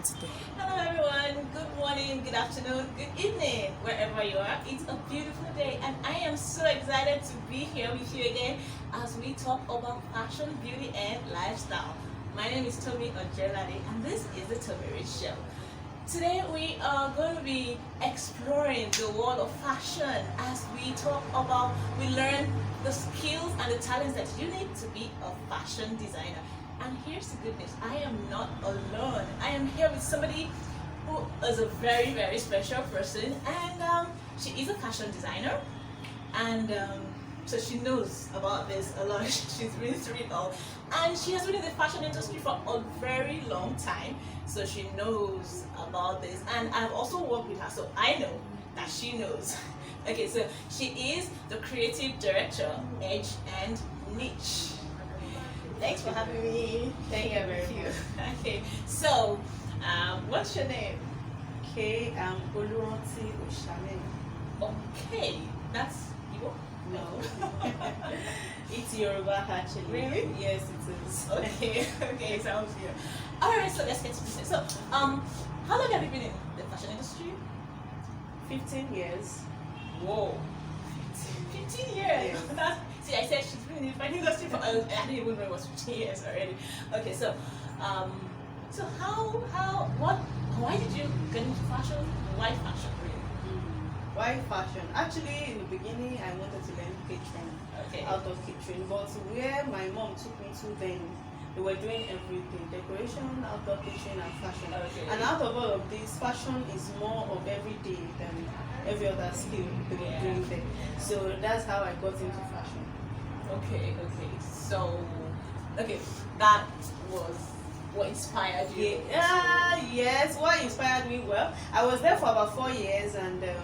today. Hello everyone, good morning, good afternoon, good evening, wherever you are. It's a beautiful day and I am so excited to be here with you again as we talk about fashion, beauty and lifestyle. My name is Tomi Ojelade and this is the Tomi Rich Show. Today we are going to be exploring the world of fashion as we learn the skills and the talents that you need to be a fashion designer. And here's the good news, I am not alone. I am here with somebody who is a very, very special person, and she is a fashion designer, and so she knows about this a lot. She's been through it all, and she has been in the fashion industry for a very long time, so she knows about this. And I've also worked with her, so I know that she knows. Okay, so she is the creative director, Edge&Niche. Thanks for having me. Thank you very much. Okay, so what's your name? Okay, I'm Ranti Osameyan. Okay, that's you. No, it's Yoruba actually. Really? Yes, it is. Okay, okay, sounds good. All right, so let's get to business. So, how long have you been in the fashion industry? 15 years. Whoa, 15 years. Yes. See, I said she's been in the fashion industry for I didn't even know it was 15 years already. Okay, so why did you get into fashion? Why fashion really? Why fashion? Actually, in the beginning, I wanted to learn catering. Okay. Out of catering, but where my mom took me to then, they were doing everything: decoration, outdoor catering, and fashion. Okay. And out of all of this, fashion is more of everyday than every other skill they were doing there. So that's how I got into fashion. Okay, so that was what inspired you. Yes, what inspired me? Well, I was there for about 4 years and I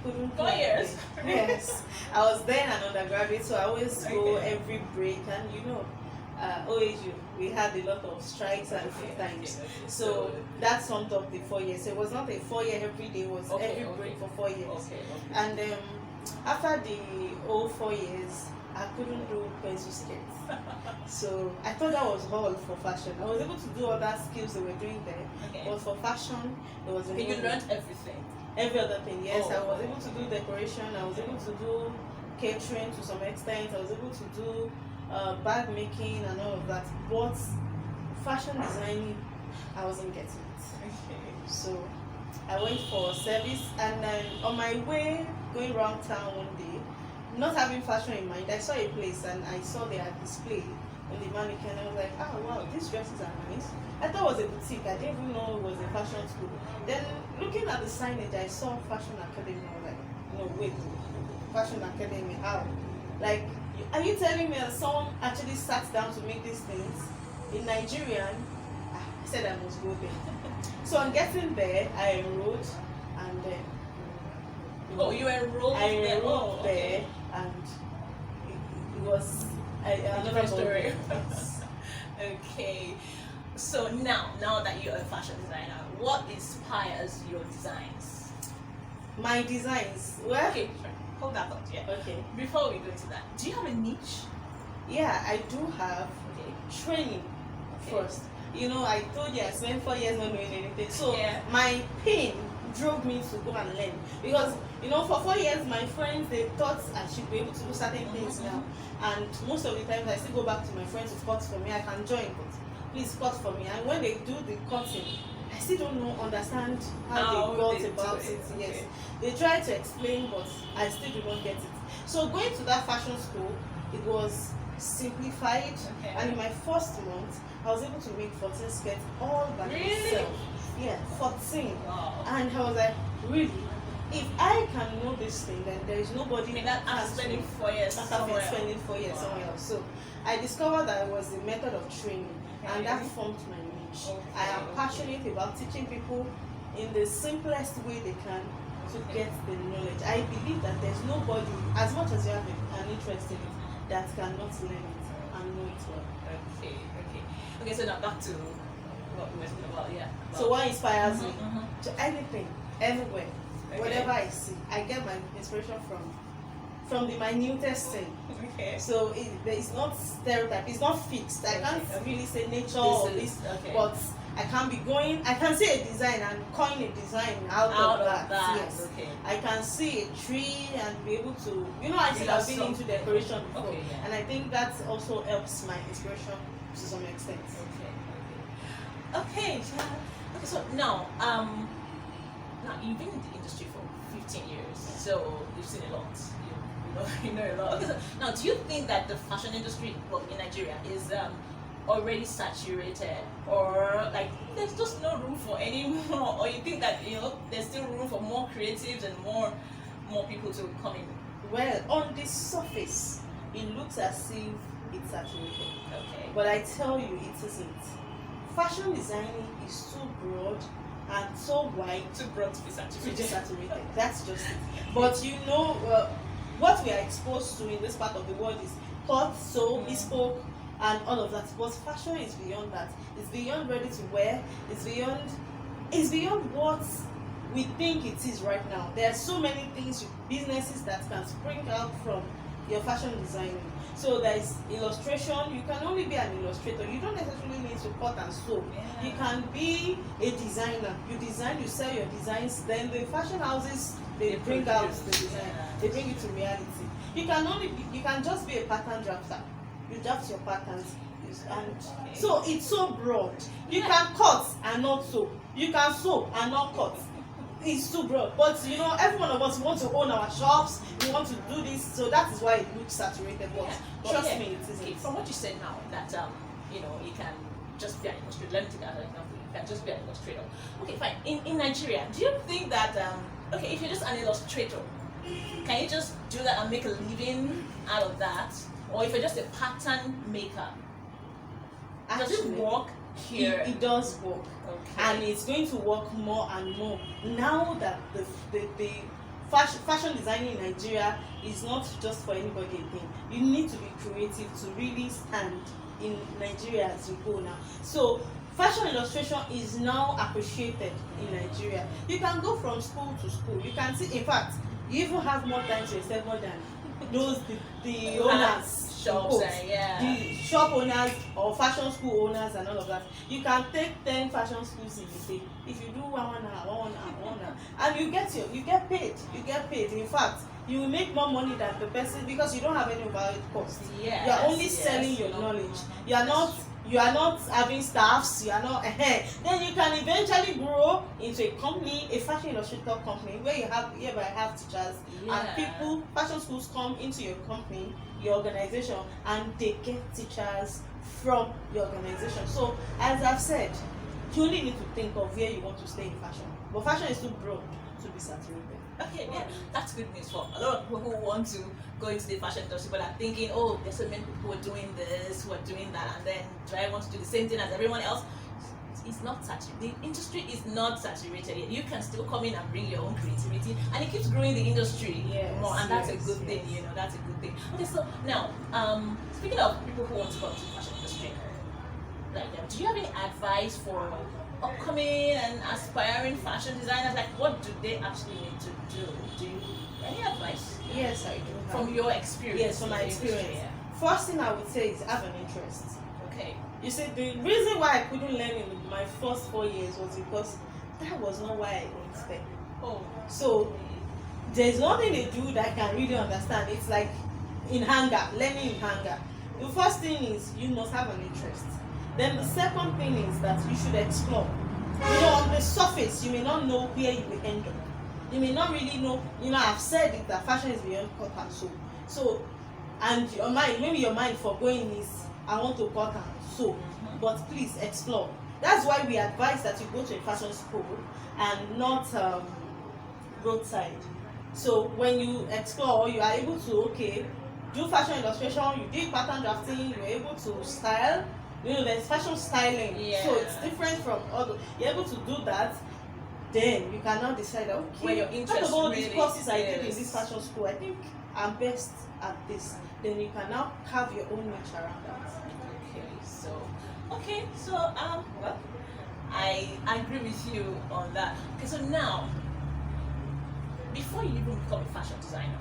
couldn't. 4 years? Yes, I was then an undergraduate, so I always go Okay. every break, and OAU, we had a lot of strikes and free times. So that summed up the 4 years. So it was not a 4 year every day, it was every break for 4 years. Okay. And after the whole 4 years, I couldn't do pencil skirts. So I thought that was all for fashion. I was able to do other skills they were doing there, Okay. but for fashion, there was Okay, you learned everything. every other thing. Yes, Oh, I was able to do decoration. I was able to do catering to some extent. I was able to do bag making and all of that. But fashion designing, I wasn't getting it. Okay. So I went for service, and then on my way going around town one day, not having fashion in mind, I saw a place and I saw their display on the mannequin. I was like, oh wow, these dresses are nice. I thought it was a boutique. I didn't even know it was a fashion school. Then looking at the signage, I saw Fashion Academy. I was like, no wait, Fashion Academy, how? Like, are you telling me that someone actually sat down to make these things in Nigerian? I said I must go there. So on getting there, I enrolled, and Oh, you enrolled I there. enrolled Oh, there, and it was another different story. Yes. Okay. So now that you're a fashion designer, what inspires your designs? My designs, well, Okay, sure. Hold that thought, yeah. okay, Before we go into that, do you have a niche? yeah, I do have Okay. training Okay. first. I told you I spent 4 years not doing anything. So Yeah. my pain drove me to go and learn, because for 4 years my friends, they thought I should be able to do certain things now, and most of the times I still go back to my friends to cut for me. I can join, but please cut for me. And when they do the cutting, I still don't understand how they got do about it. it. Yes, Okay. they try to explain, but I still do not get it. So going to that fashion school, it was simplified, Okay. and in my first month I was able to make 14 skirts all by Really? myself. Yeah, 14. Wow. And I was like, really? If I can know this thing, then there is nobody I mean, that after can spending 4 years after somewhere spending 4 years Wow. somewhere else. So I discovered that it was the method of training, and that Okay. formed my niche. Okay, I am okay. passionate about teaching people in the simplest way they can to Okay. get the knowledge. I believe that there's nobody, as much as you have an interest in it, that cannot learn it and know it well. Okay, so now back to what we were talking about, yeah. So what inspires me? Mhm. To anything, anywhere, Okay. whatever I see, I get my inspiration from the minutest thing. Okay. So it's not stereotype, it's not fixed. I can't Okay. really say nature This or is- this, okay. but I can't be going. I can see a design and coin a design out of that. Yes. Okay. I can see a tree and be able to, I said I've been into decoration before, Okay, yeah. and I think that also helps my inspiration to some extent. Okay. Okay. So now you've been in the industry for 15 years, so you've seen a lot. You know a lot. Okay, so now, do you think that the fashion industry, well, in Nigeria, is already saturated, or like there's just no room for any more, or you think that there's still room for more creatives and more people to come in? Well, on the surface, it looks as if it's saturated. Okay. But I tell you, it isn't. Fashion designing is so broad and so wide Too broad to be saturated. That's just it. But what we are exposed to in this part of the world is cloth, sew, bespoke, and all of that. But fashion is beyond that. It's beyond ready to wear. It's beyond what we think it is right now. There are so many things, businesses that can spring out from your fashion designing. So there is illustration. You can only be an illustrator. You don't necessarily need to cut and sew. Yeah. You can be a designer. You design, you sell your designs. Then the fashion houses, they bring out the design. Yeah. They bring it to reality. You can just be a pattern drafter. You draft your patterns, and so it's so broad. You can cut and not sew. You can sew and not cut. It's too broad. But every one of us want to own our shops. We want to do this, so that is why it looks saturated. But trust me, it isn't. Okay, from what you said now, that you can just be an illustrator. Let me take that as an example. You can just be an illustrator. Okay, fine. In Nigeria, do you think that okay, if you're just an illustrator, can you just do that and make a living out of that? Or if you're just a pattern maker, does it work here? It does work. Okay. And it's going to work more and more now that the fashion designing in Nigeria is not just for anybody again. You need to be creative to really stand in Nigeria as you go now. So fashion illustration is now appreciated in Nigeria. You can go from school to school. You can see, in fact, you even have more time to yourself more than those the owners. Shops, the shop owners or fashion school owners and all of that. You can take 10 fashion schools in a day. If you do one hour, and you get paid. In fact, you will make more money than the person because you don't have any overhead cost. Yes, you are only selling your knowledge. You are not having staffs. You are not. Then you can eventually grow into a company, a fashion illustrator company, where you have teachers and people. Fashion schools come into your company, your organization, and they get teachers from your organization. So, as I've said, you only need to think of where you want to stay in fashion. But fashion is too broad to be saturated. Okay, yeah, that's good news for a lot of people who want to go into the fashion industry, but are thinking, oh, there's so many people who are doing this, who are doing that, and then do I want to do the same thing as everyone else? It's not saturated. The industry is not saturated yet. You can still come in and bring your own creativity, and it keeps growing the industry more, and that's a good thing. That's a good thing. Okay, so now, speaking of people who want to go into the fashion industry, like, do you have any advice for upcoming and aspiring fashion designers? Like, what do they actually need to do? Do you any advice? Yes, I do. From your experience? Yes, from my experience. First thing I would say is have an interest. Okay. You see, the reason why I couldn't learn in my first 4 years was because that was not why I went there. Oh. So there's nothing they do that I can really understand. It's like learning in hunger. The first thing is you must have an interest. Then the second thing is that you should explore. On the surface, you may not know where you will end up. You may not really know. I've said it that fashion is beyond cut and sew. So, and your mind, maybe your mind for going is, I want to cut and sew. But please explore. That's why we advise that you go to a fashion school and not roadside. So when you explore, you are able to do fashion illustration. You did pattern drafting. You're able to style. There's fashion styling, so it's different from other. You're able to do that, then you can now decide, where your interest out of all really these courses I did in is. this fashion school, I think I'm best at this. Then you can now have your own niche around that. Okay, so well, I agree with you on that. Okay, so now, before you even become a fashion designer,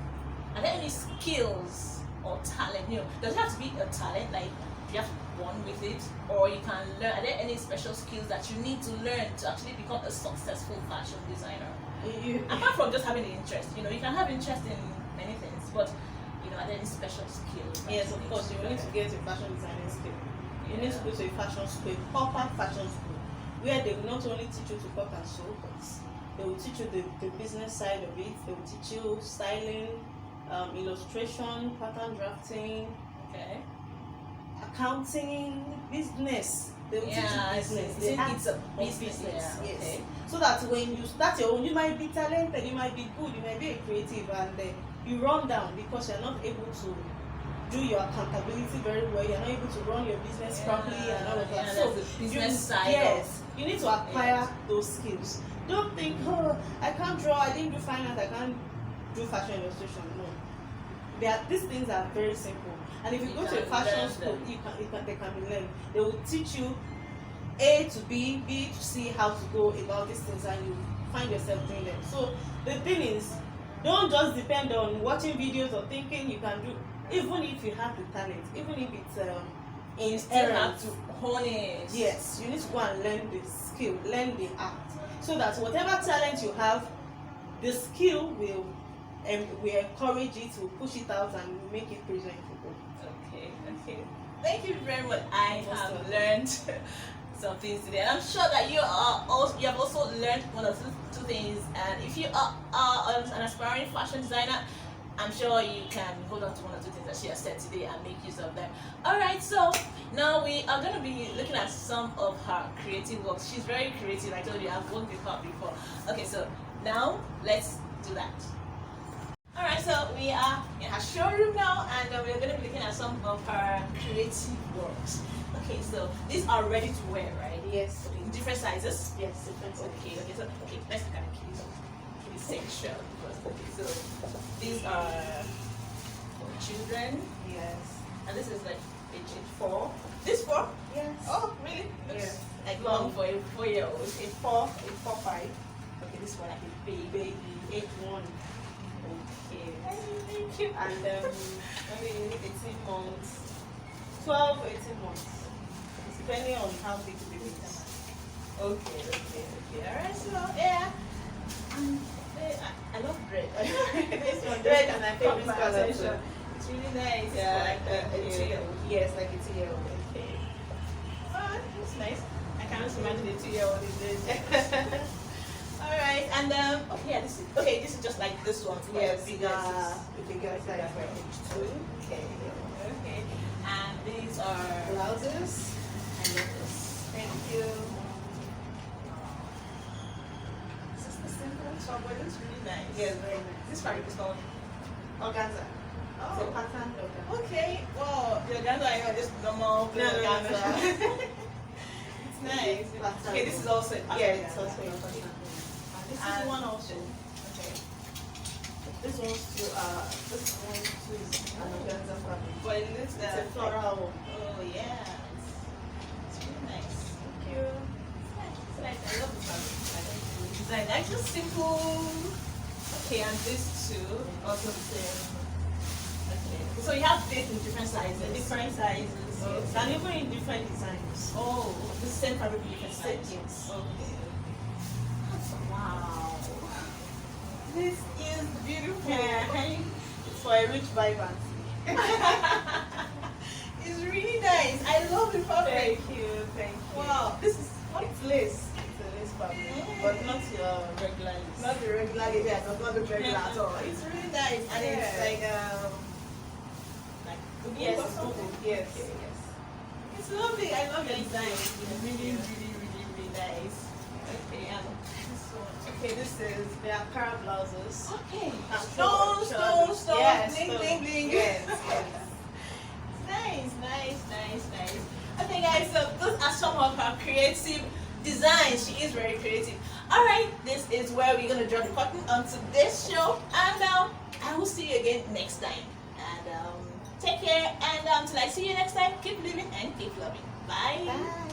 are there any skills or talent? Does it have to be a talent? Like, you have to be born with it, or you can learn? Are there any special skills that you need to learn to actually become a successful fashion designer? Apart from just having the interest, you can have interest in many things, but are there any special skills? Yes, of course, you need to get a fashion designing skill. You need to go to a fashion school, a proper fashion school, where they will not only teach you to cut and sew, but they will teach you the business side of it. They will teach you styling, illustration, pattern drafting, Okay. accounting, business. They will teach you business. It's a business. Yeah, Yes. okay. So that when you start your own, you might be talented, you might be good, you might be a creative, and you run down because you're not able to do your accountability very well. You're not able to run your business properly and all of that. So the business side. yes, you need to acquire those skills. Don't think, I can't draw, I didn't do finance, I can't do fashion illustration. No, these things are very simple. And if you go to a fashion school, they can be learned. They will teach you A to B, B to C, how to go about these things, and you find yourself doing them. So the thing is, don't just depend on watching videos or thinking you can do. Even if you have the talent, even if it's still have to hone it. yes, you need to go and learn the skill, learn the art, so that whatever talent you have, the skill will encourage it, will push it out, and will make it presentable. Okay. Thank you very much. I have learned some things today, and I'm sure that you have also learned one or two things. And if you are an aspiring fashion designer, I'm sure you can hold on to one or two things that she has said today and make use of them. Alright, so now we are going to be looking at some of her creative works. She's very creative. I told you I've worked with her before. Okay, so now let's do that. Alright, so we are in her showroom now, and we're going to be looking at some of her creative works. Okay, so these are ready to wear, right? Yes. Okay, in different sizes? Yes, different. Okay, so let's look at the keys. Section first. Okay, so these are for children. Yes. And this is like age 4. This 4? Yes. Oh, really? Yes. Like long for a 4-year-old. A 4, 5. Okay, this one like a baby. 8-1. Okay. Thank you. And maybe 18 months, 12, 18 months. It's depending on how big the baby is. Okay. Alright, so yeah. I love bread. This one, Bread and and my my favorite color too. It's really nice. Yeah, like a 2-year-old. Yes, like a 2-year-old. Okay. Oh, that's nice. I can't imagine a 2-year-old in this. Alright, and this is just like this one. Yes, bigger size for age 2. Okay. And these are Blouses. I love this. Thank you. This is the simple top, but it's really nice. Yes, very nice. This fabric is called Organza. It's a pattern organza. Okay. Well, the organza I know just normal No. It's nice. Pattern. Okay, this is also a pattern. Yeah, it's also a pattern. This is And- one also. Okay. This one too. This one too is an organza fabric. But it looks It's a floral one. Oh yeah. It's really nice. Thank you. It's nice. I love the fabric. I like the design. Like just simple. Okay, and this too. Also the same. Okay. So you have this in different sizes. Different sizes. Okay. And even in different designs. Oh, the same fabric in different sizes. Yes. Okay. Wow. This is beautiful. It's for a rich vibrancy. It's really nice. I love the fabric. Thank you. Wow. This is what? It's lace. It's a lace fabric, but not your regular lace. Not the regular lace. Yeah, not the regular at all. It's really nice, and it's like Yes, or it's something. good. Yes. Okay, yes. It's lovely. I love the design. It's really nice. Okay, and this one. Okay, this is the Ankara blouses. Okay. Stone. Stone. Yes, Bling, stone. bling, bling. Yes. Nice. Okay, guys, so those are some of her creative designs. She is very creative. Alright, this is where we're going to draw the curtain onto this show. And I will see you again next time. And take care. And until I see you next time, keep living and keep loving. Bye. Bye.